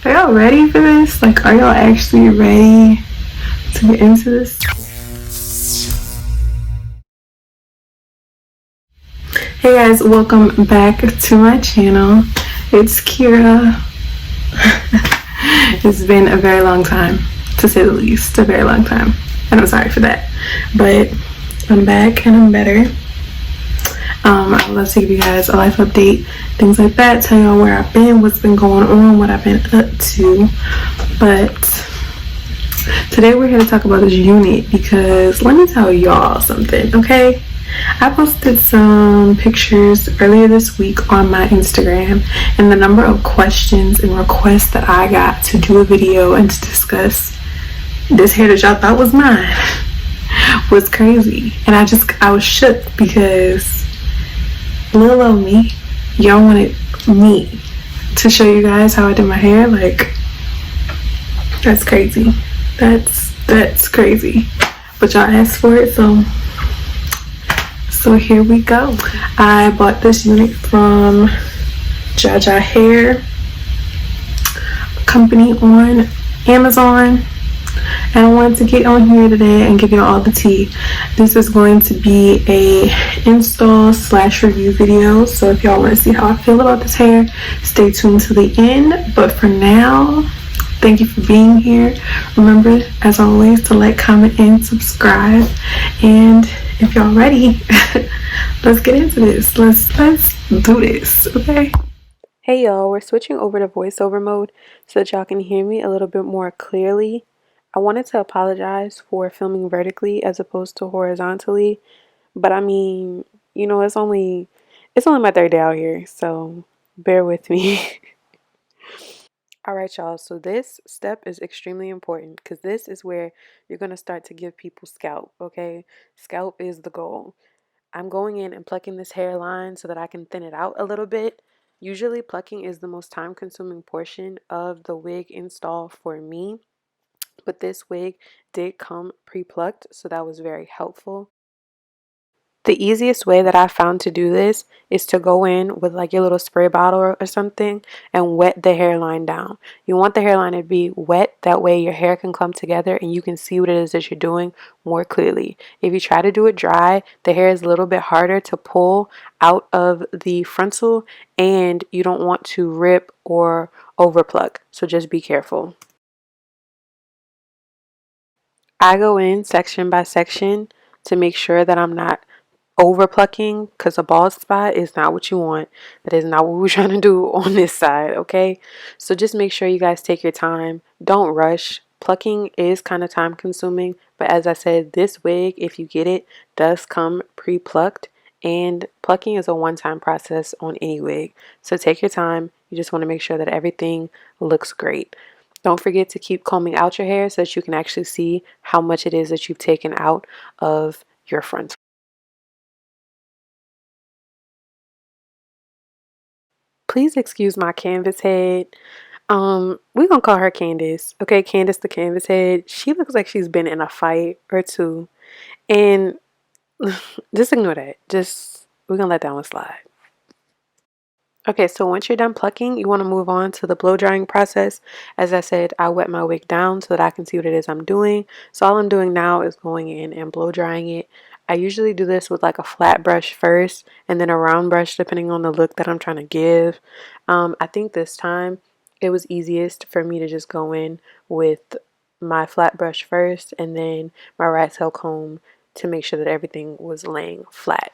Are y'all ready for this? Like, are y'all actually ready to get into this? Hey guys, welcome back to my channel. It's Kira. It's been a very long time, to say the least, a very long time. And I'm sorry for that. But I'm back and I'm better. I would love to give you guys a life update, things like that, tell y'all where I've been, what's been going on, what I've been up to. But today we're here to talk about this unit because let me tell y'all something, okay? I posted some pictures earlier this week on my Instagram, and the number of questions and requests that I got to do a video and to discuss this hair that y'all thought was mine was crazy. And I was shook because little old me, y'all wanted me to show you guys how I did my hair. Like, that's crazy. That's crazy. But y'all asked for it, so here we go. I bought this unit from JaJa Hair company on Amazon, and I wanted to get on here today and give you all the tea. This is going to be a install / review video, so if y'all want to see how I feel about this hair, stay tuned to the end. But for now, thank you for being here. Remember, as always, to like, comment, and subscribe. And if y'all ready, let's get into this. Let's do this, okay? Hey y'all, we're switching over to voiceover mode so that y'all can hear me a little bit more clearly. I wanted to apologize for filming vertically as opposed to horizontally, but I mean, you know, it's only my third day out here, so bear with me. All right, y'all, so this step is extremely important because this is where you're going to start to give people scalp, okay? Scalp is the goal. I'm going in and plucking this hairline so that I can thin it out a little bit. Usually plucking is the most time-consuming portion of the wig install for me, but this wig did come pre-plucked, so that was very helpful. The easiest way that I found to do this is to go in with like your little spray bottle or something and wet the hairline down. You want the hairline to be wet, that way your hair can come together and you can see what it is that you're doing more clearly. If you try to do it dry, the hair is a little bit harder to pull out of the frontal and you don't want to rip or overpluck, so just be careful. I go in section by section to make sure that I'm not over plucking, because a bald spot is not what you want. That is not what we're trying to do on this side, okay? So just make sure you guys take your time. Don't rush. Plucking is kind of time consuming, but as I said, this wig, if you get it, does come pre-plucked, and plucking is a one-time process on any wig. So take your time. You just want to make sure that everything looks great. Don't forget to keep combing out your hair so that you can actually see how much it is that you've taken out of your front. Please excuse my canvas head. We're gonna call her Candace. Okay, Candace the canvas head. She looks like she's been in a fight or two. And just ignore that. We're gonna let that one slide. Okay, so once you're done plucking, you want to move on to the blow drying process. As I said, I wet my wig down so that I can see what it is I'm doing. So all I'm doing now is going in and blow drying it. I usually do this with like a flat brush first and then a round brush depending on the look that I'm trying to give. I think this time it was easiest for me to just go in with my flat brush first and then my rat tail comb to make sure that everything was laying flat.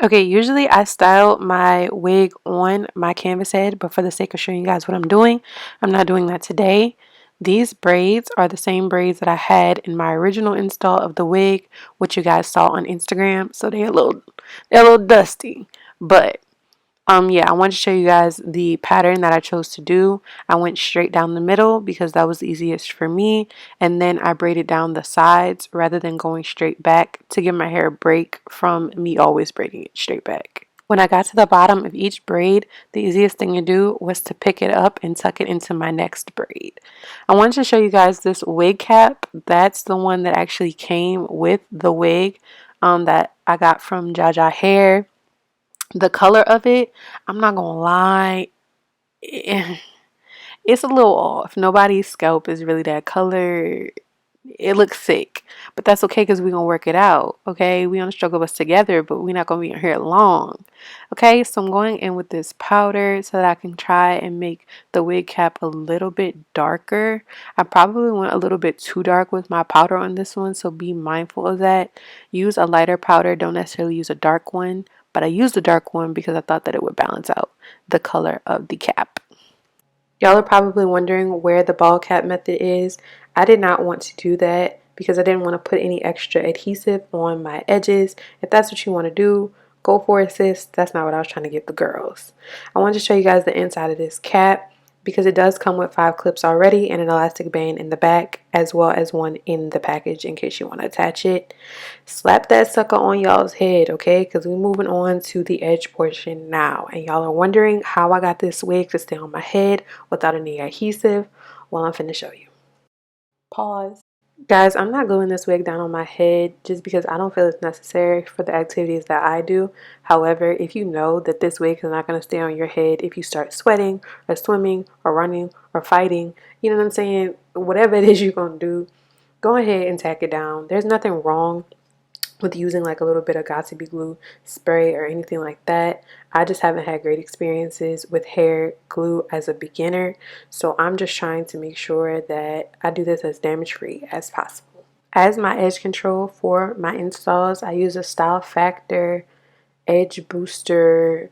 Okay, usually I style my wig on my canvas head, but for the sake of showing you guys what I'm doing, I'm not doing that today. These braids are the same braids that I had in my original install of the wig, which you guys saw on Instagram, so they're a little dusty. But yeah, I wanted to show you guys the pattern that I chose to do. I went straight down the middle because that was the easiest for me, and then I braided down the sides rather than going straight back to give my hair a break from me always braiding it straight back. When I got to the bottom of each braid, the easiest thing to do was to pick it up and tuck it into my next braid. I wanted to show you guys this wig cap. That's the one that actually came with the wig that I got from JaJa Hair. The color of it, I'm not gonna lie, it's a little off. Nobody's scalp is really that color. It looks sick, but that's okay because we're gonna work it out. Okay, we on the struggle bus together, but we're not gonna be in here long. Okay, so I'm going in with this powder so that I can try and make the wig cap a little bit darker. I probably went a little bit too dark with my powder on this one, so be mindful of that. Use a lighter powder, don't necessarily use a dark one, but I used a dark one because I thought that it would balance out the color of the cap. Y'all are probably wondering where the ball cap method is. I did not want to do that because I didn't want to put any extra adhesive on my edges. If that's what you want to do, go for it, sis. That's not what I was trying to give the girls. I wanted to show you guys the inside of this cap because it does come with 5 clips already and an elastic band in the back as well as one in the package in case you want to attach it. Slap that sucker on y'all's head, okay? Because we're moving on to the edge portion now. And y'all are wondering how I got this wig to stay on my head without any adhesive. Well, I'm finna show you. Pause. Guys, I'm not gluing this wig down on my head just because I don't feel it's necessary for the activities that I do. However, if you know that this wig is not going to stay on your head if you start sweating or swimming or running or fighting, you know what I'm saying? Whatever it is you're going to do, go ahead and tack it down. There's nothing wrong with using like a little bit of Got2b glue spray or anything like that. I just haven't had great experiences with hair glue as a beginner, so I'm just trying to make sure that I do this as damage free as possible. As my edge control for my installs, I use a Style Factor Edge Booster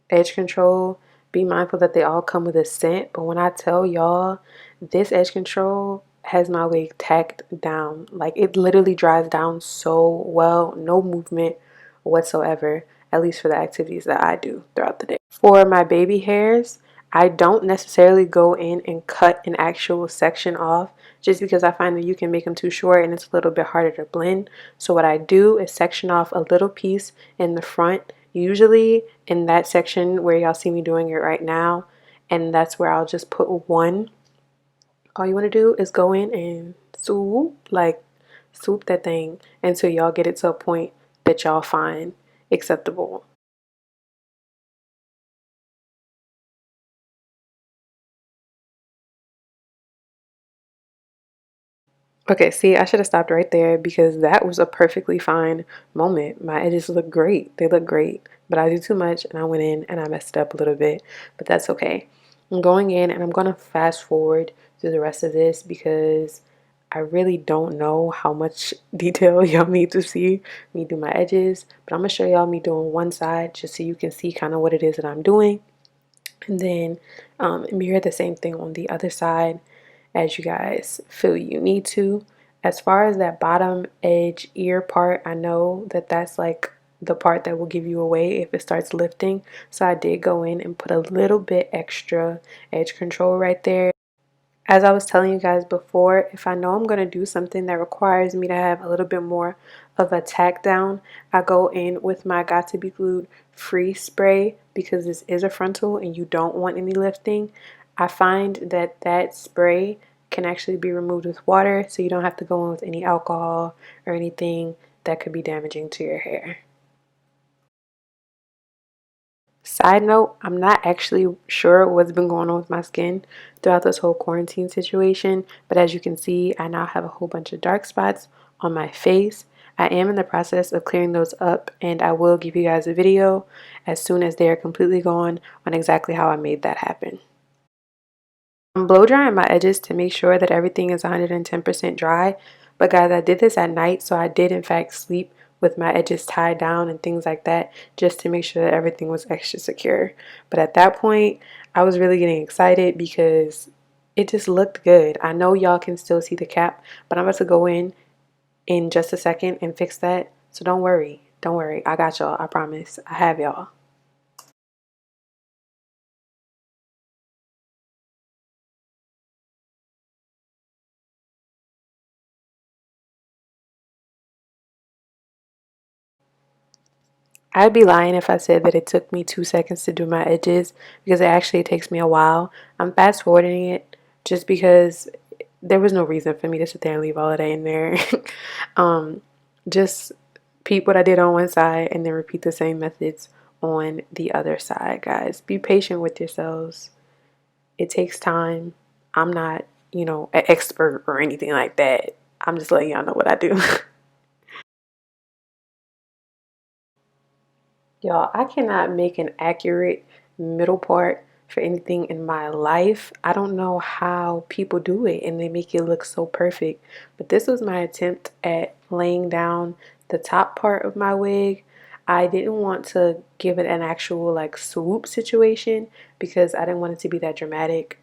edge control. Be mindful that they all come with a scent, but when I tell y'all, this edge control has my wig tacked down. Like, it literally dries down so well, no movement whatsoever, at least for the activities that I do throughout the day. For my baby hairs, I don't necessarily go in and cut an actual section off just because I find that you can make them too short and it's a little bit harder to blend. So what I do is section off a little piece in the front, usually in that section where y'all see me doing it right now, and that's where I'll just put one. All you want to do is go in and swoop that thing until y'all get it to a point that y'all find acceptable. Okay, see, I should have stopped right there because that was a perfectly fine moment. My edges look great. They look great. But I do too much and I went in and I messed up a little bit. But that's okay. I'm going in and I'm going to fast forward through the rest of this because I really don't know how much detail y'all need to see me do my edges. But I'm going to show y'all me doing one side just so you can see kind of what it is that I'm doing. And then mirror the same thing on the other side as you guys feel you need to. As far as that bottom edge ear part, I know that that's like the part that will give you away if it starts lifting. So I did go in and put a little bit extra edge control right there. As I was telling you guys before, if I know I'm going to do something that requires me to have a little bit more of a tack down, I go in with my Got2b Glued Free Spray because this is a frontal and you don't want any lifting. I find that that spray can actually be removed with water, so you don't have to go in with any alcohol or anything that could be damaging to your hair. Side note, I'm not actually sure what's been going on with my skin throughout this whole quarantine situation, but as you can see, I now have a whole bunch of dark spots on my face. I am in the process of clearing those up, and I will give you guys a video as soon as they are completely gone on exactly how I made that happen. I'm blow drying my edges to make sure that everything is 110% dry. But guys, I did this at night, so I did in fact sleep with my edges tied down and things like that just to make sure that everything was extra secure. But at that point, I was really getting excited because it just looked good. I know y'all can still see the cap, but I'm about to go in just a second and fix that. So don't worry. Don't worry. I got y'all. I promise. I have y'all. I'd be lying if I said that it took me 2 seconds to do my edges, because it actually takes me a while. I'm fast forwarding it just because there was no reason for me to sit there and leave all of that in there. um, just peep what I did on one side and then repeat the same methods on the other side, guys. Be patient with yourselves. It takes time. I'm not, an expert or anything like that. I'm just letting y'all know what I do. Y'all, I cannot make an accurate middle part for anything in my life. I don't know how people do it and they make it look so perfect. But this was my attempt at laying down the top part of my wig. I didn't want to give it an actual like swoop situation because I didn't want it to be that dramatic.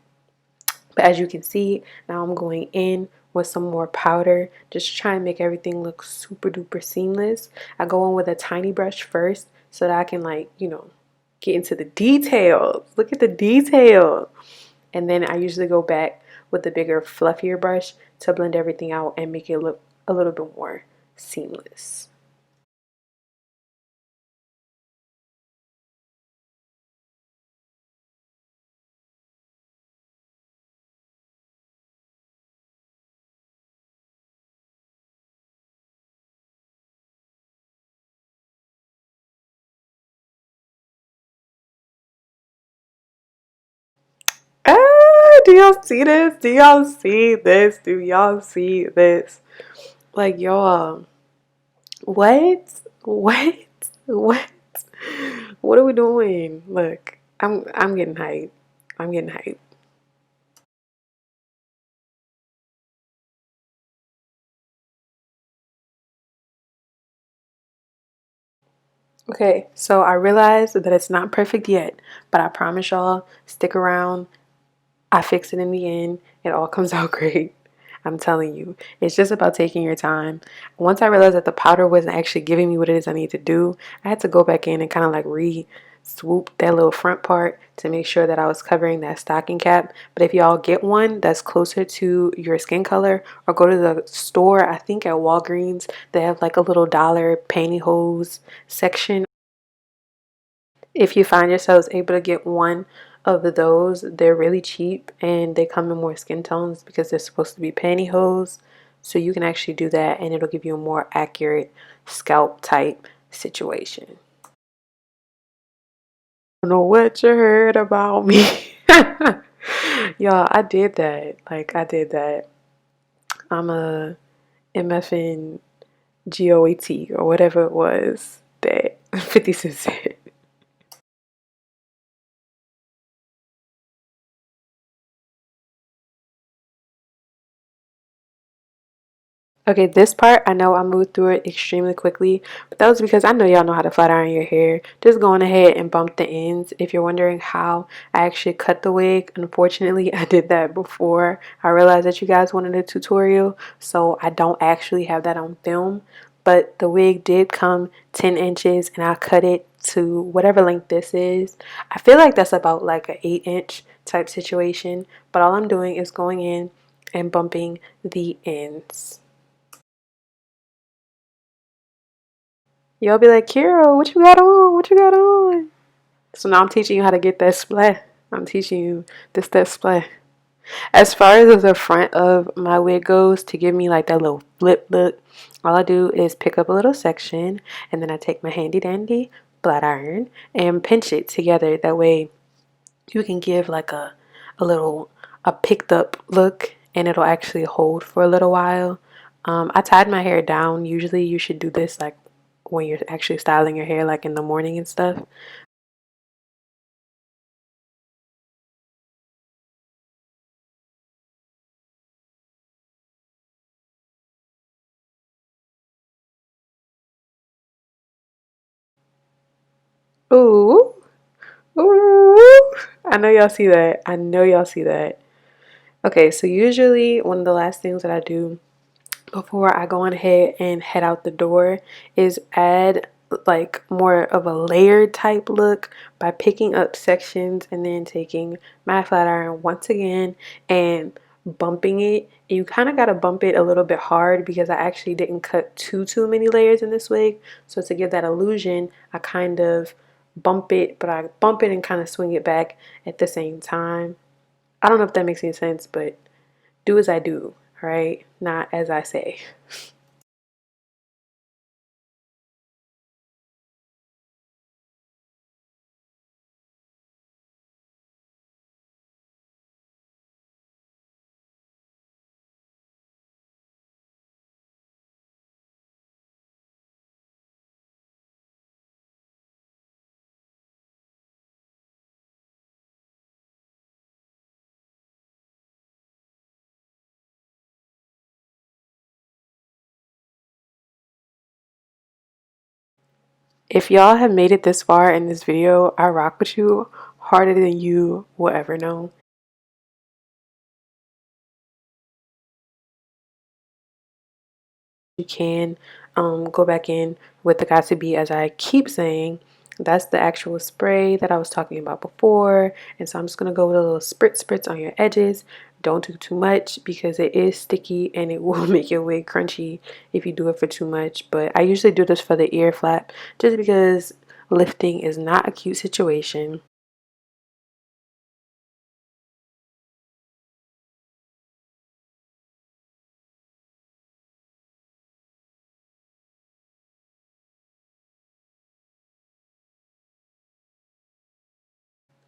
But as you can see, now I'm going in with some more powder, just try and make everything look super duper seamless. I go in with a tiny brush first so that I can get into the details. Look at the detail. And then I usually go back with the bigger, fluffier brush to blend everything out and make it look a little bit more seamless. Do y'all see this? Do y'all see this? Do y'all see this? Like, y'all, what? What? What? What are we doing? Look, I'm getting hyped. I'm getting hyped. Okay, so I realized that it's not perfect yet, but I promise y'all, stick around. I fix it in the end. It all comes out great. I'm telling you. It's just about taking your time. Once I realized that the powder wasn't actually giving me what it is I need to do, I had to go back in and kind of like swoop that little front part to make sure that I was covering that stocking cap. But if y'all get one that's closer to your skin color, or go to the store, I think at Walgreens, they have like a little dollar pantyhose section. If you find yourselves able to get one of those, they're really cheap and they come in more skin tones because they're supposed to be pantyhose. So you can actually do that and it'll give you a more accurate scalp type situation. I don't know what you heard about me. Y'all, I did that. Like, I did that. I'm a MFN GOAT or whatever it was that 50 Cent said. Okay, this part, I know I moved through it extremely quickly, but that was because I know y'all know how to flat iron your hair. Just going ahead and bump the ends. If you're wondering how I actually cut the wig, unfortunately, I did that before I realized that you guys wanted a tutorial, so I don't actually have that on film. But the wig did come 10 inches and I cut it to whatever length this is. I feel like that's about like an 8-inch type situation, but all I'm doing is going in and bumping the ends. Y'all be like, Kiro, what you got on? What you got on? So now I'm teaching you how to get that splat. I'm teaching you that splat. As far as the front of my wig goes, to give me like that little flip look, all I do is pick up a little section and then I take my handy dandy flat iron and pinch it together. That way you can give like a little a picked up look and it'll actually hold for a little while. I tied my hair down. Usually you should do this like when you're actually styling your hair, like in the morning and stuff. Ooh, ooh. I know y'all see that. I know y'all see that. Okay, so usually one of the last things that I do before I go on ahead and head out the door is add like more of a layered type look by picking up sections and then taking my flat iron once again and bumping it. You kind of got to bump it a little bit hard because I actually didn't cut too many layers in this wig. So to give that illusion, I kind of bump it, but I bump it and kind of swing it back at the same time. I don't know if that makes any sense, but do as I do, right? Not as I say. If y'all have made it this far in this video, I rock with you harder than you will ever know. You can go back in with the Got To Be, as I keep saying. That's the actual spray that I was talking about before. And so I'm just going to go with a little spritz on your edges. Don't do too much because it is sticky and it will make your wig crunchy if you do it for too much. But I usually do this for the ear flap just because lifting is not a cute situation.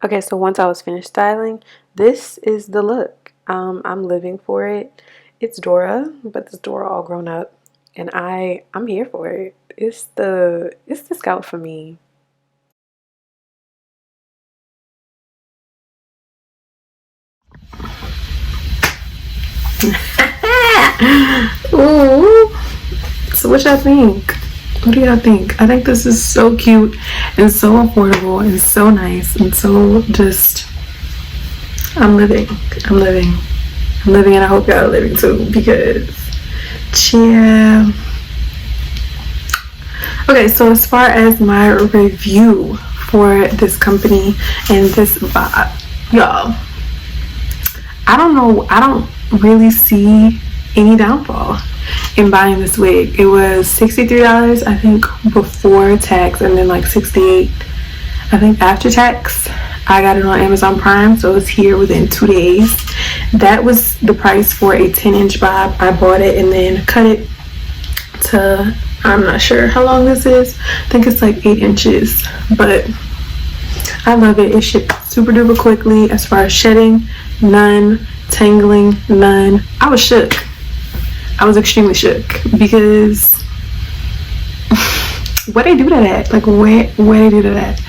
Okay, so once I was finished styling, this is the look. I'm living for it. It's Dora, but it's Dora all grown up, and I'm here for it. It's the scout for me. Ooh. So what y'all think? What do y'all think? I think this is so cute and so affordable and so nice and so just, I'm living. I'm living. I'm living, and I hope y'all are living too, because yeah. Okay, so as far as my review for this company and this vibe, y'all, I don't know, I don't really see any downfall in buying this wig. It was $63, I think, before tax, and then like $68, I think, after tax. I got it on Amazon Prime, so it's here within 2 days. That was the price for a 10-inch bob. I bought it and then cut it to, I'm not sure how long this is. I think it's like 8 inches, but I love it. It shipped super duper quickly. As far as shedding, none. Tangling, none. I was shook. I was extremely shook because what they do to that? Like where they do to that?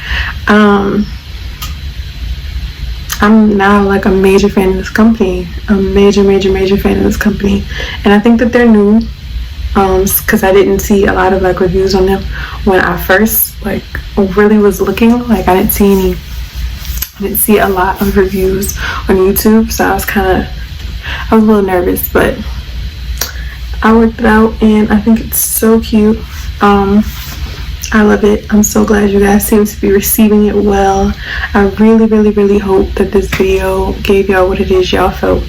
I'm now like a major fan of this company. A major fan of this company, and I think that they're new. Because I didn't see a lot of like reviews on them when I first like really was looking. Like I didn't see a lot of reviews on YouTube, so I was a little nervous, but I worked it out and I think it's so cute. I love it. I'm so glad you guys seem to be receiving it well. I really hope that this video gave y'all what it is y'all felt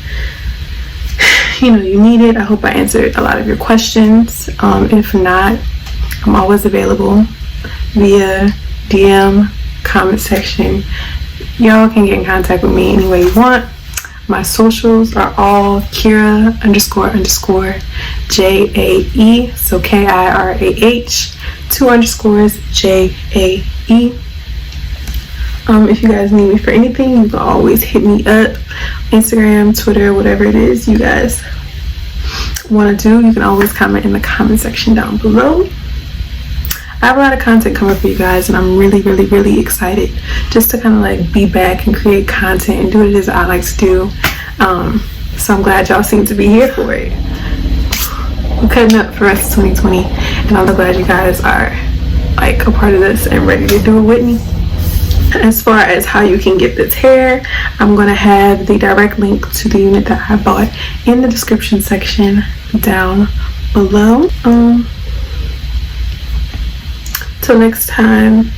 you needed. I hope I answered a lot of your questions. If not, I'm always available via DM, comment section. Y'all can get in contact with me any way you want. My socials are all Kira __ JAE, so KIRAH, 2 underscores JAE. If you guys need me for anything, you can always hit me up. Instagram, Twitter, whatever it is you guys want to do, you can always comment in the comment section down below. I have a lot of content coming for you guys, and I'm really excited just to kind of like be back and create content and do what it is I like to do. So I'm glad y'all seem to be here for it. I'm cutting up for the rest of 2020, and I'm glad you guys are like a part of this and ready to do it with me. As far as how you can get this hair, I'm going to have the direct link to the unit that I bought in the description section down below. Till next time,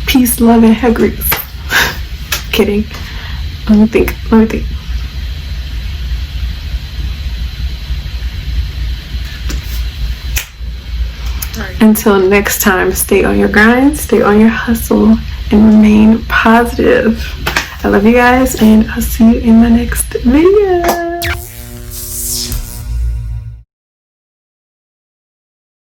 peace, love, and hair grease. Kidding. Let me think. Until next time, stay on your grind, stay on your hustle, and remain positive. I love you guys, and I'll see you in my next video.